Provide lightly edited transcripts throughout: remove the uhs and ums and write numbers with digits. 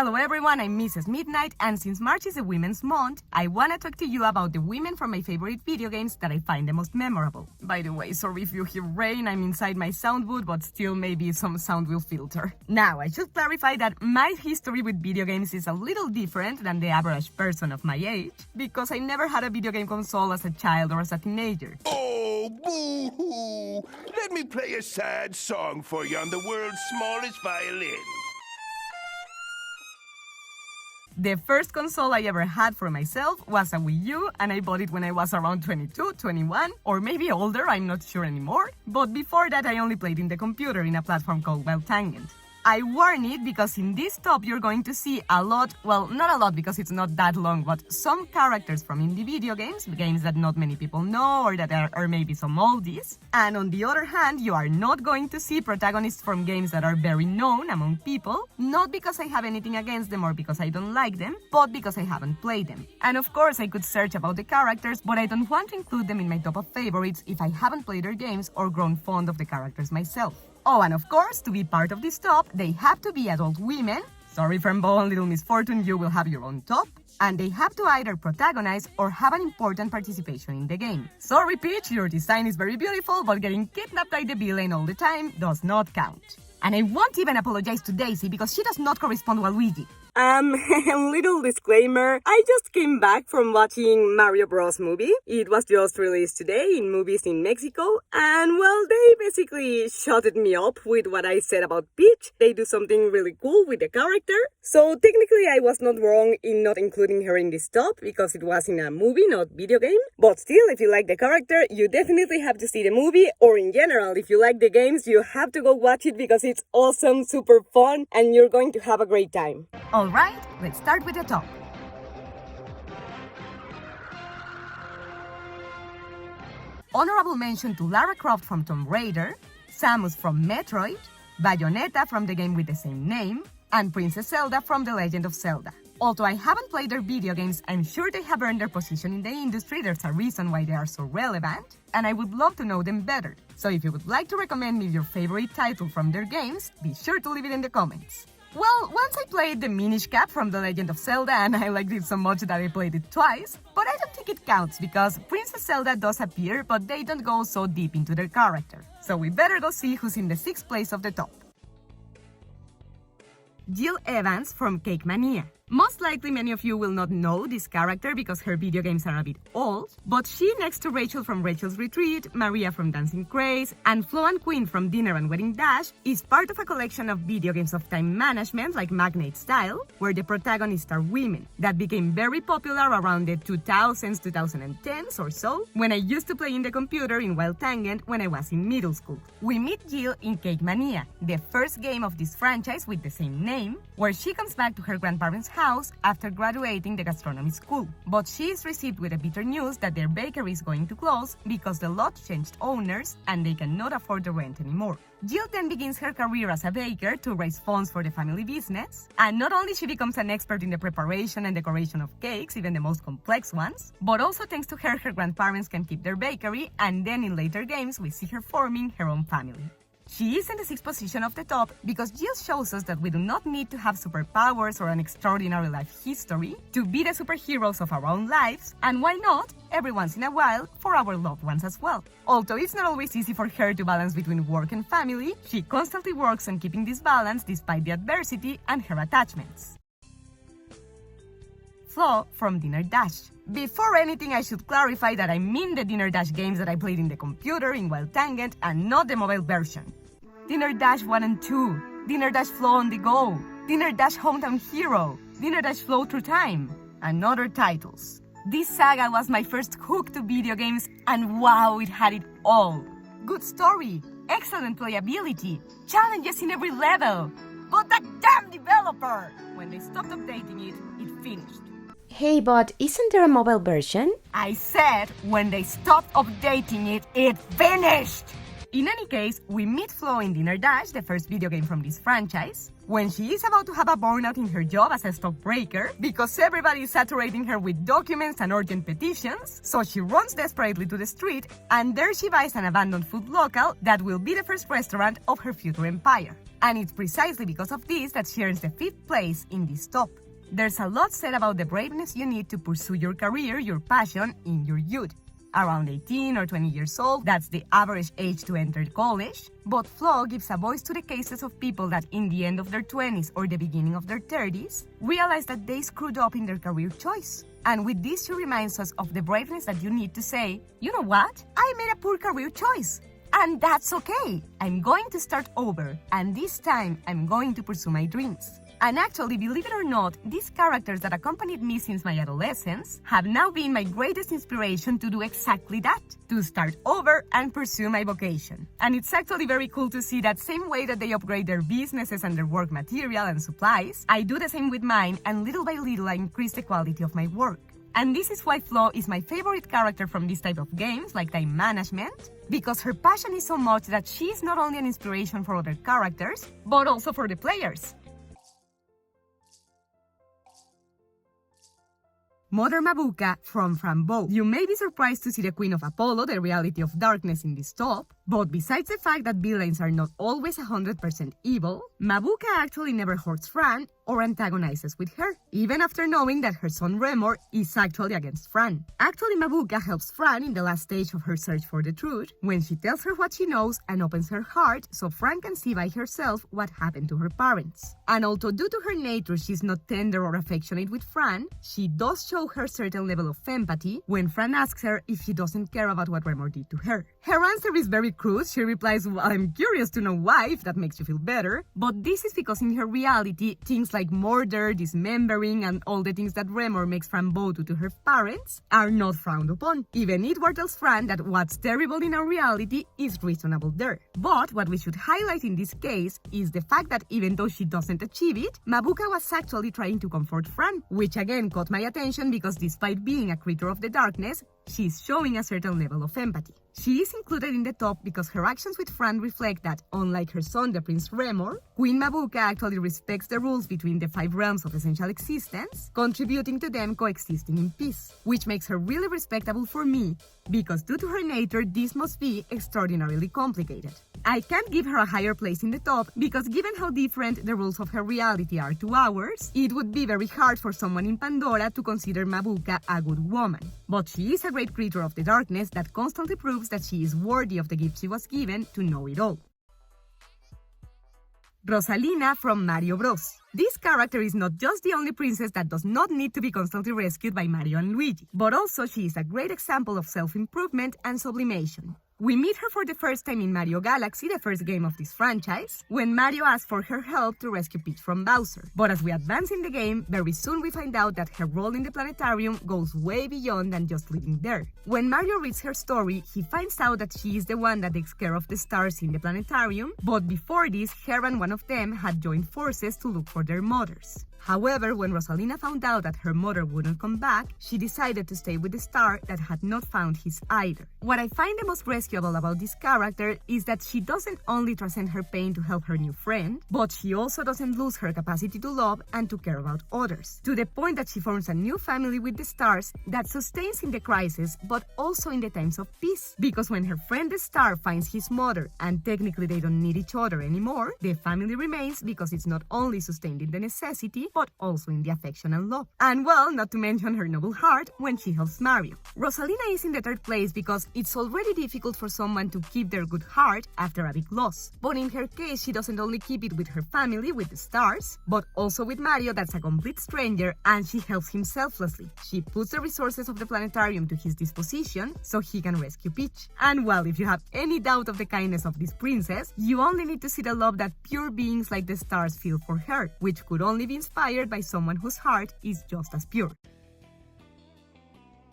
Hello everyone, I'm Mrs. Midnight, and since March is a Women's Month, I wanna talk to you about the women from my favorite video games that I find the most memorable. By the way, sorry if you hear rain, I'm inside my sound booth, but still maybe some sound will filter. Now, I should clarify that my history with video games is a little different than the average person of my age, because I never had a video game console as a child or as a teenager. Oh, boo-hoo! Let me play a sad song for you on the world's smallest violin. The first console I ever had for myself was a Wii U, and I bought it when I was around 22, 21, or maybe older, I'm not sure anymore. But before that, I only played in the computer in a platform called Wild Tangent. I warn it because in this top you're going to see a lot, well, not a lot because it's not that long, but some characters from indie video games, games that not many people know or that are maybe some oldies. And on the other hand, you are not going to see protagonists from games that are very known among people, not because I have anything against them or because I don't like them, but because I haven't played them. And of course I could search about the characters, but I don't want to include them in my top of favorites if I haven't played their games or grown fond of the characters myself. Oh, and of course, to be part of this top, they have to be adult women. Sorry, Frambo and Little Miss Fortune, you will have your own top. And they have to either protagonize or have an important participation in the game. Sorry, Peach, your design is very beautiful, but getting kidnapped by the villain all the time does not count. And I won't even apologize to Daisy because she does not correspond to Luigi. Little disclaimer, I just came back from watching Mario Bros. Movie. It was just released today in movies in Mexico, and well, they basically shutted me up with what I said about Peach. They do something really cool with the character. So technically I was not wrong in not including her in this top, because it was in a movie, not video game. But still, if you like the character, you definitely have to see the movie, or in general, if you like the games, you have to go watch it because it's awesome, super fun, and you're going to have a great time. Alright, let's start with the top. Honorable mention to Lara Croft from Tomb Raider, Samus from Metroid, Bayonetta from the game with the same name, and Princess Zelda from The Legend of Zelda. Although I haven't played their video games, I'm sure they have earned their position in the industry. There's a reason why they are so relevant, and I would love to know them better. So if you would like to recommend me your favorite title from their games, be sure to leave it in the comments. Well, once I played the Minish Cap from The Legend of Zelda, and I liked it so much that I played it twice, but I don't think it counts because Princess Zelda does appear, but they don't go so deep into their character. So we better go see who's in the 6th place of the top. Jill Evans from Cake Mania. Most likely many of you will not know this character because her video games are a bit old, but she, next to Rachel from Rachel's Retreat, Maria from Dancing Craze, and Flo and Queen from Dinner and Wedding Dash, is part of a collection of video games of time management like Magnate Style, where the protagonists are women, that became very popular around the 2000s, 2010s or so, when I used to play in the computer in Wild Tangent when I was in middle school. We meet Jill in Cake Mania, the first game of this franchise with the same name, where she comes back to her grandparents' house after graduating the gastronomy school. But she is received with the bitter news that their bakery is going to close because the lot changed owners and they cannot afford the rent anymore. Jill then begins her career as a baker to raise funds for the family business, and not only she becomes an expert in the preparation and decoration of cakes, even the most complex ones, but also thanks to her, her grandparents can keep their bakery, and then in later games we see her forming her own family. She is in the 6th position of the top because Jill shows us that we do not need to have superpowers or an extraordinary life history to be the superheroes of our own lives, and why not, every once in a while, for our loved ones as well. Although it's not always easy for her to balance between work and family, she constantly works on keeping this balance despite the adversity and her attachments. Flo from Dinner Dash. Before anything, I should clarify that I mean the Dinner Dash games that I played in the computer in Wild Tangent and not the mobile version. Dinner Dash 1 and 2, Dinner Dash Flow on the Go, Dinner Dash Hometown Hero, Dinner Dash Flow Through Time, and other titles. This saga was my first hook to video games, and wow, it had it all. Good story, excellent playability, challenges in every level. But that damn developer! When they stopped updating it, it finished. Hey, but isn't there a mobile version? I said when they stopped updating it, it finished! In any case, we meet Flo in Dinner Dash, the first video game from this franchise, when she is about to have a burnout in her job as a stockbreaker because everybody is saturating her with documents and urgent petitions, so she runs desperately to the street, and there she buys an abandoned food local that will be the first restaurant of her future empire. And it's precisely because of this that she earns the 5th place in this top. There's a lot said about the braveness you need to pursue your career, your passion, in your youth. Around 18 or 20 years old, that's the average age to enter college, but Flo gives a voice to the cases of people that in the end of their 20s or the beginning of their 30s realize that they screwed up in their career choice. And with this, she reminds us of the braveness that you need to say, you know what, I made a poor career choice. And that's okay. I'm going to start over, and this time I'm going to pursue my dreams. And actually, believe it or not, these characters that accompanied me since my adolescence have now been my greatest inspiration to do exactly that, to start over and pursue my vocation. And it's actually very cool to see that same way that they upgrade their businesses and their work material and supplies, I do the same with mine, and little by little I increase the quality of my work. And this is why Flo is my favorite character from this type of games, like time management, because her passion is so much that she is not only an inspiration for other characters, but also for the players. Mother Mabuka from Frambow. You may be surprised to see the Queen of Apollo, the reality of darkness, in this top, but besides the fact that villains are not always 100% evil, Mabuka actually never hurts Fran or antagonizes with her, even after knowing that her son Remor is actually against Fran. Actually, Mabuka helps Fran in the last stage of her search for the truth, when she tells her what she knows and opens her heart so Fran can see by herself what happened to her parents. And although due to her nature she's not tender or affectionate with Fran, she does show her certain level of empathy when Fran asks her if she doesn't care about what Remor did to her. Her answer is very crude. She replies, well, I'm curious to know why, if that makes you feel better. But this is because in her reality, things like murder, dismembering, and all the things that Remor makes Fran bow to her parents are not frowned upon. Even Edward tells Fran that what's terrible in our reality is reasonable there. But what we should highlight in this case is the fact that even though she doesn't achieve it, Mabuka was actually trying to comfort Fran, which again caught my attention because despite being a creature of the darkness, she's showing a certain level of empathy. She is included in the top because her actions with Fran reflect that, unlike her son, the Prince Remor, Queen Mabuka actually respects the rules between the 5 realms of essential existence, contributing to them coexisting in peace, which makes her really respectable for me, because due to her nature, this must be extraordinarily complicated. I can't give her a higher place in the top because given how different the rules of her reality are to ours, it would be very hard for someone in Pandora to consider Mabuka a good woman. But she is a great creature of the darkness that constantly proves that she is worthy of the gift she was given to know it all. Rosalina from Mario Bros. This character is not just the only princess that does not need to be constantly rescued by Mario and Luigi, but also she is a great example of self-improvement and sublimation. We meet her for the first time in Mario Galaxy, the first game of this franchise, when Mario asks for her help to rescue Peach from Bowser. But as we advance in the game, very soon we find out that her role in the planetarium goes way beyond than just living there. When Mario reads her story, he finds out that she is the one that takes care of the stars in the planetarium, but before this, her and one of them had joined forces to look for their mothers. However, when Rosalina found out that her mother wouldn't come back, she decided to stay with the star that had not found his either. What I find the most rescuable about this character is that she doesn't only transcend her pain to help her new friend, but she also doesn't lose her capacity to love and to care about others, to the point that she forms a new family with the stars that sustains in the crisis but also in the times of peace. Because when her friend the star finds his mother and technically they don't need each other anymore, the family remains because it's not only sustained in the necessity but also in the affection and love. And well, not to mention her noble heart when she helps Mario. Rosalina is in the 3rd place because it's already difficult for someone to keep their good heart after a big loss. But in her case, she doesn't only keep it with her family, with the stars, but also with Mario, that's a complete stranger, and she helps him selflessly. She puts the resources of the planetarium to his disposition so he can rescue Peach. And well, if you have any doubt of the kindness of this princess, you only need to see the love that pure beings like the stars feel for her, which could only be inspired by someone whose heart is just as pure.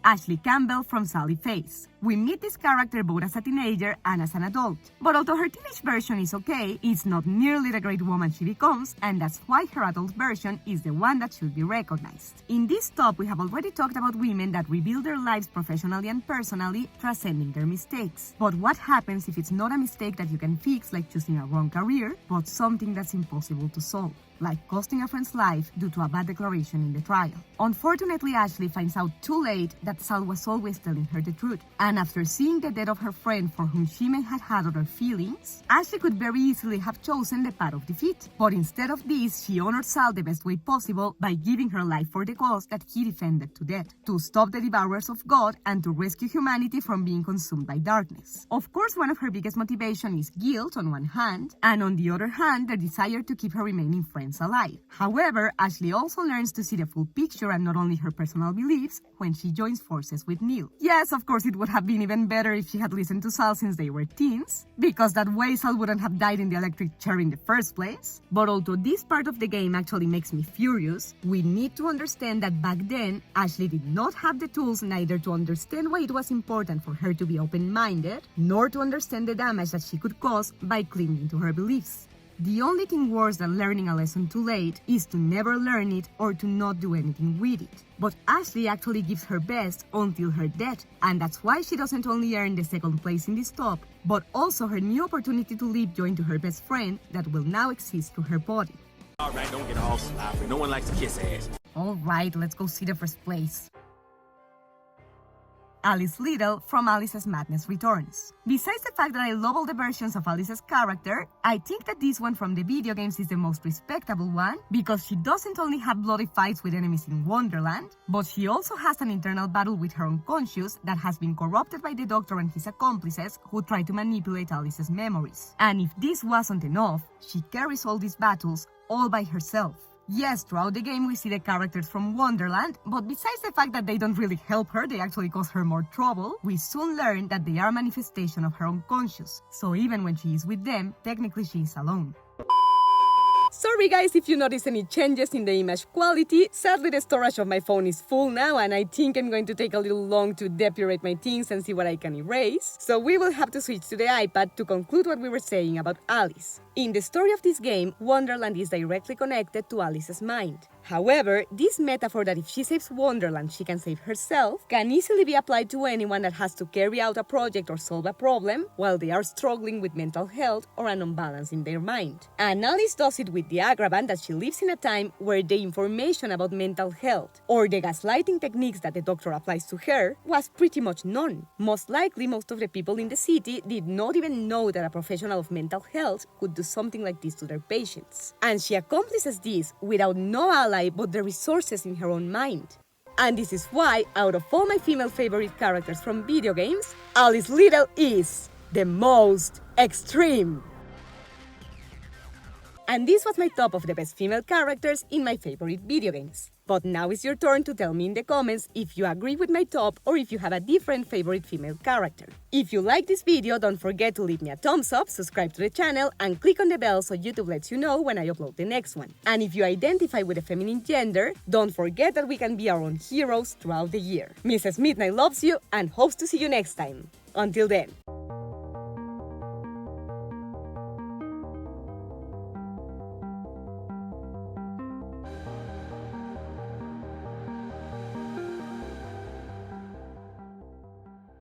Ashley Campbell from Sally Face. We meet this character both as a teenager and as an adult. But although her teenage version is okay, it's not nearly the great woman she becomes, and that's why her adult version is the one that should be recognized. In this top, we have already talked about women that rebuild their lives professionally and personally, transcending their mistakes. But what happens if it's not a mistake that you can fix, like choosing a wrong career, but something that's impossible to solve? like costing a friend's life due to a bad declaration in the trial. Unfortunately, Ashley finds out too late that Sal was always telling her the truth, and after seeing the death of her friend for whom she may have had other feelings, Ashley could very easily have chosen the path of defeat. But instead of this, she honored Sal the best way possible by giving her life for the cause that he defended to death, to stop the devourers of God and to rescue humanity from being consumed by darkness. Of course, one of her biggest motivation is guilt on one hand, and on the other hand, the desire to keep her remaining friends alive. However, Ashley also learns to see the full picture and not only her personal beliefs when she joins forces with Neil. Yes, of course, it would have been even better if she had listened to Sal since they were teens, because that way Sal wouldn't have died in the electric chair in the first place. But although this part of the game actually makes me furious, we need to understand that back then, Ashley did not have the tools neither to understand why it was important for her to be open-minded, nor to understand the damage that she could cause by clinging to her beliefs. The only thing worse than learning a lesson too late is to never learn it or to not do anything with it. But Ashley actually gives her best until her death, and that's why she doesn't only earn the second place in this top, but also her new opportunity to live joined to her best friend that will now exist through her body. Alright, don't get all sloppy. No one likes to kiss ass. Alright, let's go see the first place. Alice Little from Alice's Madness Returns. Besides the fact that I love all the versions of Alice's character, I think that this one from the video games is the most respectable one because she doesn't only have bloody fights with enemies in Wonderland, but she also has an internal battle with her unconscious that has been corrupted by the Doctor and his accomplices who try to manipulate Alice's memories. And if this wasn't enough, she carries all these battles all by herself. Yes, throughout the game we see the characters from Wonderland, but besides the fact that they don't really help her, they actually cause her more trouble, we soon learn that they are a manifestation of her unconscious. So even when she is with them, technically she is alone. Sorry guys if you notice any changes in the image quality. Sadly the storage of my phone is full now and I think I'm going to take a little long to depurate my things and see what I can erase. So we will have to switch to the iPad to conclude what we were saying about Alice. In the story of this game, Wonderland is directly connected to Alice's mind. However, this metaphor that if she saves Wonderland, she can save herself, can easily be applied to anyone that has to carry out a project or solve a problem while they are struggling with mental health or an imbalance in their mind. And Alice does it with the aggravant that she lives in a time where the information about mental health or the gaslighting techniques that the Doctor applies to her was pretty much none. Most likely, most of the people in the city did not even know that a professional of mental health could do something like this to their patients. And she accomplishes this without no ally but the resources in her own mind. And this is why, out of all my female favorite characters from video games, Alice Little is the most extreme. And this was my top of the best female characters in my favorite video games. But now it's your turn to tell me in the comments if you agree with my top or if you have a different favorite female character. If you like this video, don't forget to leave me a thumbs up, subscribe to the channel, and click on the bell so YouTube lets you know when I upload the next one. And if you identify with a feminine gender, don't forget that we can be our own heroes throughout the year. Mrs. Midnight loves you and hopes to see you next time. Until then.